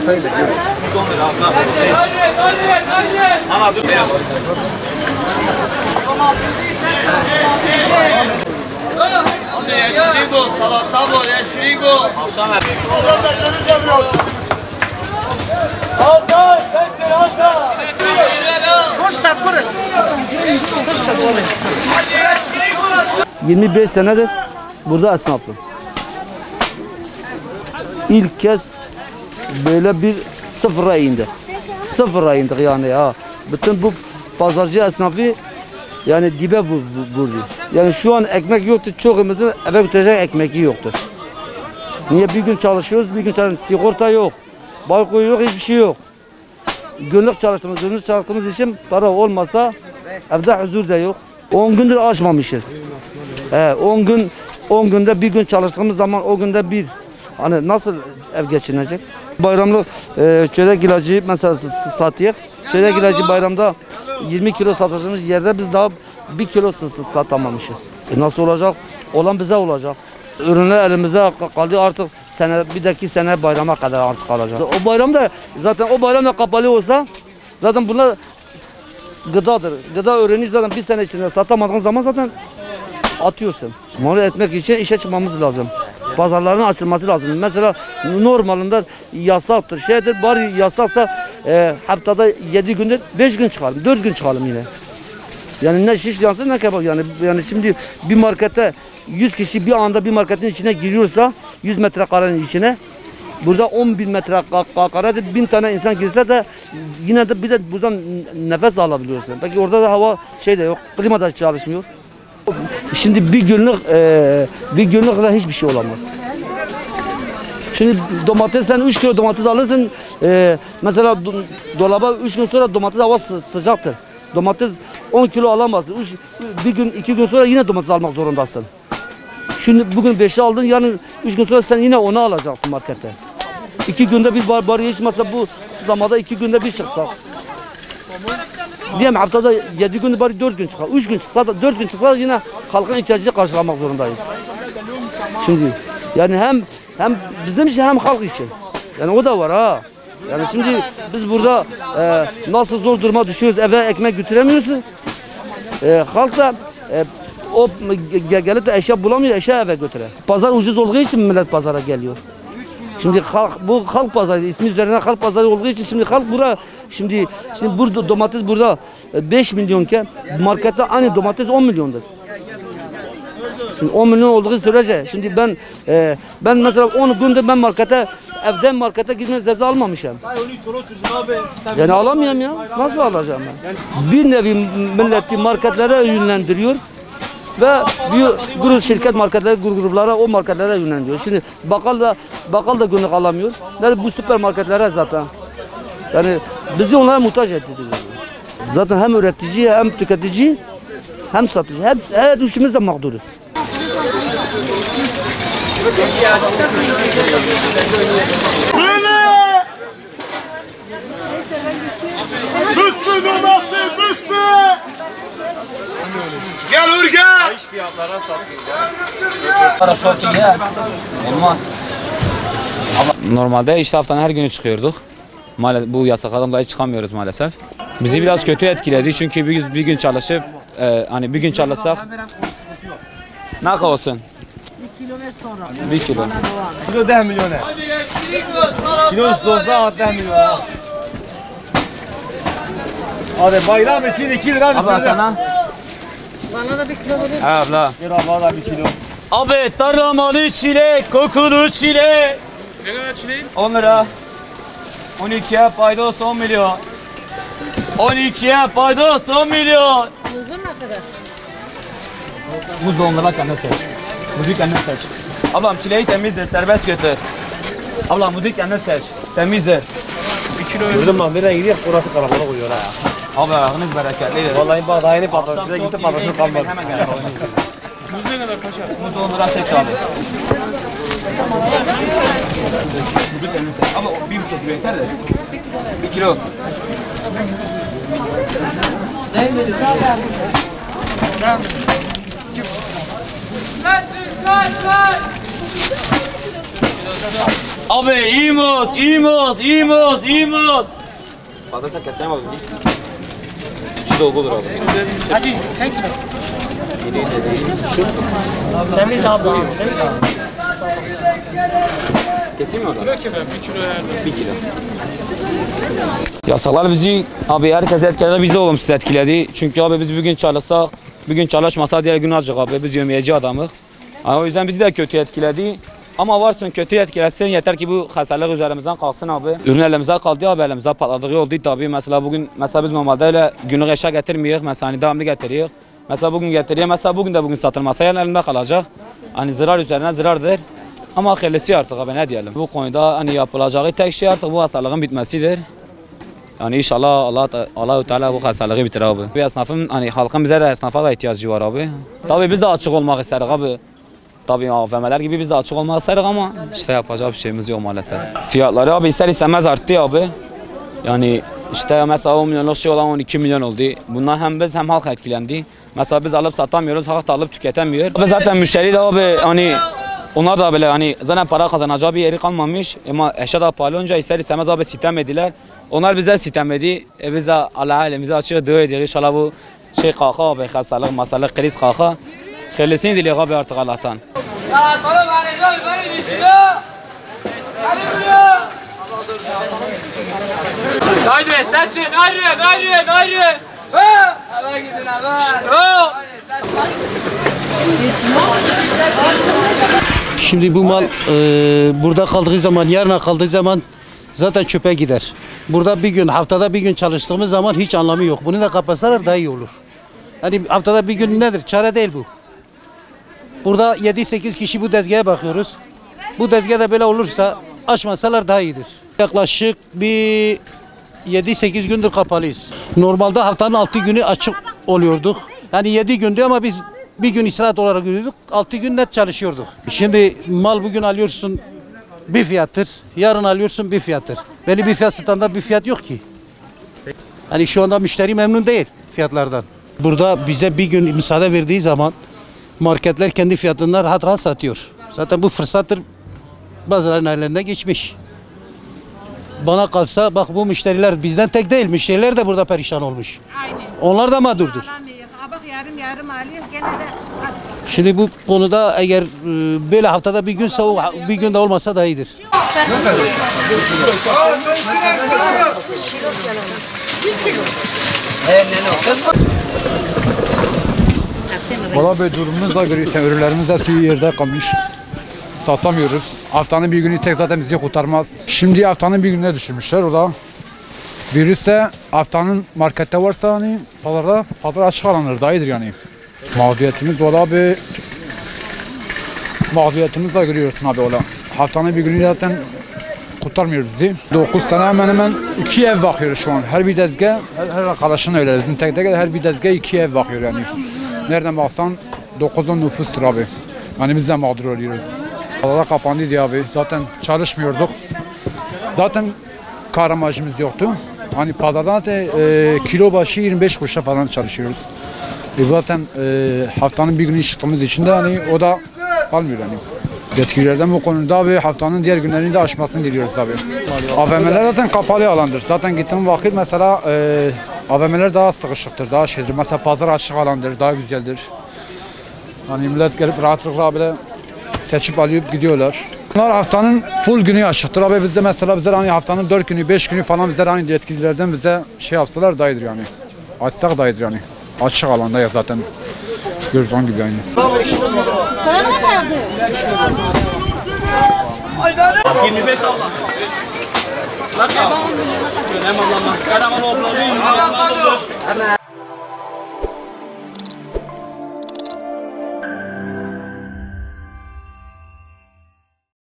Yeşillik bu, salata bu, yeşillik bu. Akşam ver. Alta, ben alta. Koş da kurun. 25 senedir burada esnafım. İlk kez böyle bir sıfıra indi. Sıfıra indik yani ha. Bütün bu pazarcı esnafı yani dibe vurdu. Yani şu an ekmek yoktur. Çoğumuzun eve götürecek ekmeği yoktur. Niye bir gün çalışıyoruz, bir gün çalışıyoruz. Sigorta yok. Balkon yok, hiçbir şey yok. Günlük çalıştığımız için para olmasa evde huzur da yok. 10 gündür açmamışız. 10 günde bir gün çalıştığımız zaman o günde bir. Hani nasıl ev geçinecek? Bayramlık çörek ilacı mesela satıyor. Çörek ilacı bayramda 20 kilo satacağımız yerde biz daha 1 kilo satamamışız. Nasıl olacak? Olan bize olacak. Ürünler elimize kaldı artık bir dahaki sene bayrama kadar artık kalacak. O bayramda zaten o bayramda kapalı olsa zaten bunlar gıdadır. Gıda ürünü zaten bir sene içinde satamadığın zaman zaten atıyorsun. Mal etmek için işe çıkmamız lazım. Pazarların açılması lazım. Mesela normalinde yasaktır, şeydir. Bari yasaksa haftada 7 günde 5 gün çıkalım, 4 gün çıkalım yine. Yani ne şiş yansın ne kebap yani şimdi bir markete 100 kişi bir anda bir marketin içine giriyorsa 100 metrekarenin içine burada 10.000 metrekarede 1000 tane insan girse de yine de bir de buradan nefes alabiliyorsun. Peki orada da hava şey de yok, klima da çalışmıyor. Şimdi bir günlük da hiçbir şey olamaz. Şimdi domates sen 3 kilo domates alırsın mesela dolaba 3 gün sonra domates hava sıcaktır. Domates 10 kilo alamazsın. Bir gün 2 gün sonra yine domates almak zorundasın. Şimdi bugün 5'i aldın yarın 3 gün sonra sen yine onu alacaksın markete. 2 günde bir bari hiç mesela bu zamanda 2 günde bir çıksak. Diyelim haftada 7 gün bari 4 gün çıkar. 3 gün çıksa da 4 gün çıksa yine halkın ihtiyacını karşılamak zorundayız. Şimdi yani hem bizim için hem halk için. Yani o da var ha. Yani şimdi biz burada nasıl zor duruma düşüyoruz, eve ekmek götüremiyoruz. Halk da o gelip de eşya bulamıyor, eşya eve götürüyor. Pazar ucuz olduğu için millet pazara geliyor. Şimdi bu halk pazarı, ismi üzerine halk pazarı olduğu için şimdi halk şimdi burada domates burada 5 milyonken markette aynı domates 10 milyondur. Şimdi 10 milyon olduğu sürece şimdi ben mesela 10 günde ben evden markete gitmeye sebze almamışım. Yani alamıyorum ya. Nasıl alacağım ben? Bir nevi milleti marketlere yönlendiriyor ve bir şirket marketleri gruplara o marketlere yönlendiriyor. Şimdi bakkal da günlük alamıyor. Yani bu süpermarketlere zaten. Yani bizi onlara muhtaç etti. Zaten hem üretici hem tüketici hem satıcı. Her üçümüz de mağduruz. Gel Urge! Hiç fiyatlara satıyoruz. Para şortu ya. Olmaz. Normalde işte haftanın her günü çıkıyorduk. Bu yasaklardan dolayı çıkamıyoruz maalesef. Bizi biraz kötü etkiledi çünkü bir gün çalışıp hani bir gün çalışsak ne kadar olsun? 1 kilo ver sonra. 1 kilo. Kilo 10 milyon. Kilo 10 milyon. Hadi bayram için 2 lira mı Abla sana? Bana da 1 kilo verir. He abla. Bir abla da 1 kilo. Abi tarlamalı çilek, kokulu çilek. Ne kadar çilek? 10 lira. 12'ye paydos 10 milyon. 12'ye paydos 10 milyon. Muzun ne kadar? Muz 10 lira kendine seç. Muzu kendine seç. Ablam çileği temizdir, serbest götür. Ablam muzu kendine seç. Temizdir. 1 kilo Gördün mü? Nereye gidiyor? Orası kalabalık oluyor ha. Abi ayağınız bereketlidir. Vallahi bak daha yeni patladı. Size gitti patladı kalmadı. Hemen gel. Muz ne kadar paşa? Muz 10 lira seç abi. Muzu kendine seç. Ama 1,5 kilo yeter de. 1 kilo olsun. Abi İmos. Fazla sen keseyim abi. Şu dolgu olur abi. Hacı, kaç kilo? Temiz abi. Keseyim mi orada? 1 kilo. Yasaklar bizi abi herkes etkiledi, bizi olumsuz etkiledi. Çünkü abi biz bugün çalışmasa diğer gün alacak abi, biz yemeyeci adamız. Yani o yüzden bizi de kötü etkiledi. Ama varsın kötü etkilesin, yeter ki bu hastalık üzerimizden kalksın abi. Ürün elimize kaldı abi, elimize patladığı oldu tabii. Mesela biz normalde öyle günlük eşya getirmiyoruz, mesela hani devamlı getiriyoruz. Mesela bugün getiriyor, mesela bugün satılmasa yani elimde kalacak. Hani zarar üzerine zarardır. Ama hayırlısı artık abi, ne diyelim. Bu konuda hani yapılacağı tek şey artık bu hastalığın bitmesidir. Yani inşallah Allah-u Teala bu hastalığı bitirir abi. Bir esnafın, hani halkın bize de esnafa da ihtiyacı var abi. Tabii biz de açık olmak isteriz abi. Tabii AVM'ler gibi biz de açık olmak isteriz ama işte yapacak bir şeyimiz yok maalesef. Fiyatları abi ister istemez arttı abi. Yani işte mesela 10 milyonluk şey olan 12 milyon oldu. Bundan hem biz hem halk etkilendi. Mesela biz alıp satamıyoruz, halk da alıp tüketemiyor. Abi zaten müşteri de abi hani onlar da böyle hani zaten para kazanacağı bir yeri kalmamış. Ama eşya da pahalı olunca ister istemez abi sitem ediler. Onlar bize sitem edi. Biz de Allah'a elimizi açıyor, dua ediyoruz. İnşallah bu şey kalka abi, hastalık, masalık, kriz kalka. Hayırlısını diliyor abi artık Allah'tan. Ya sana beni dişine. Hadi buraya. Haydi seçin, haydi. Ha! Eve gidin eve. Şimdi bu mal burada kaldığı zaman, yarına kaldığı zaman zaten çöpe gider. Burada bir gün, haftada bir gün çalıştığımız zaman hiç anlamı yok. Bunu da kapatsalar daha iyi olur. Hani haftada bir gün nedir? Çare değil bu. Burada 7-8 kişi bu tezgaha bakıyoruz. Bu tezgah da böyle olursa açmasalar daha iyidir. Yaklaşık bir 7-8 gündür kapalıyız. Normalde haftanın 6 günü açık oluyorduk. Yani 7 gündü ama biz bir gün istirahat olarak yürüdük. 6 gün net çalışıyorduk. Şimdi mal bugün alıyorsun bir fiyattır. Yarın alıyorsun bir fiyattır. Belli bir fiyat, standart bir fiyat yok ki. Hani şu anda müşteri memnun değil fiyatlardan. Burada bize bir gün müsaade verdiği zaman marketler kendi fiyatından rahat rahat satıyor. Zaten bu fırsattır, bazılarının ellerine geçmiş. Bana kalsa bak bu müşteriler bizden tek değil, müşteriler de burada perişan olmuş. Aynen. Onlar da mağdurdur. Bak yarım alıyor gene de. Şimdi bu konuda eğer böyle haftada bir günse o bir günde olmasa da iyidir. Valla böyle durumumuzla görüyorsun, ürünlerimiz de suyu yerde kalmış. Satamıyoruz. Haftanın bir günü tek zaten bizi kurtarmaz. Şimdi haftanın bir gününe düşürmüşler, o da virüs de haftanın markette varsa hani pazar açık alanır daha iyidir yani. Mağduriyetimiz var abi. Mağduriyetimizi de görüyorsun abi ola. Haftanın bir günü zaten kurtarmıyor bizi. 9 tane hemen 2 ev bakıyoruz şu an. Her bir tezgah, her arkadaşın öyle. Bizim tek her bir tezgah 2 ev bakıyor yani. Nereden baksan 9-10 nüfustur abi. Yani biz de mağdur oluyoruz. Pazarlar kapandıydı abi. Zaten çalışmıyorduk. Zaten kar amacımız yoktu. Hani pazardan kilo başı 25 kuruşa falan çalışıyoruz. Zaten haftanın bir günü çıktığımız için de hani o da kalmıyor yani. Yetkililerden bu konuda abi haftanın diğer günlerini de aşmasını diliyoruz abi. AVM'ler zaten kapalı alandır. Zaten gittiğim vakit mesela AVM'ler daha sıkışıktır, daha şeydir. Mesela pazar açık alandır, daha güzeldir. Hani millet gelip rahatlıkla bile seçip alıp gidiyorlar. Bunlar haftanın full günü açıktır abi. Bizde mesela bizler hani haftanın 4 günü, 5 günü falan bizler hani yetkililerden bize şey yapsalar daha iyidir yani. Açsak daha iyidir yani. Açık alanda ya zaten. Görürüz onun gibi yani. Sana ne kaldı? 25 Allah. Bakın. Önem Allah'ım. Karaman oğlu.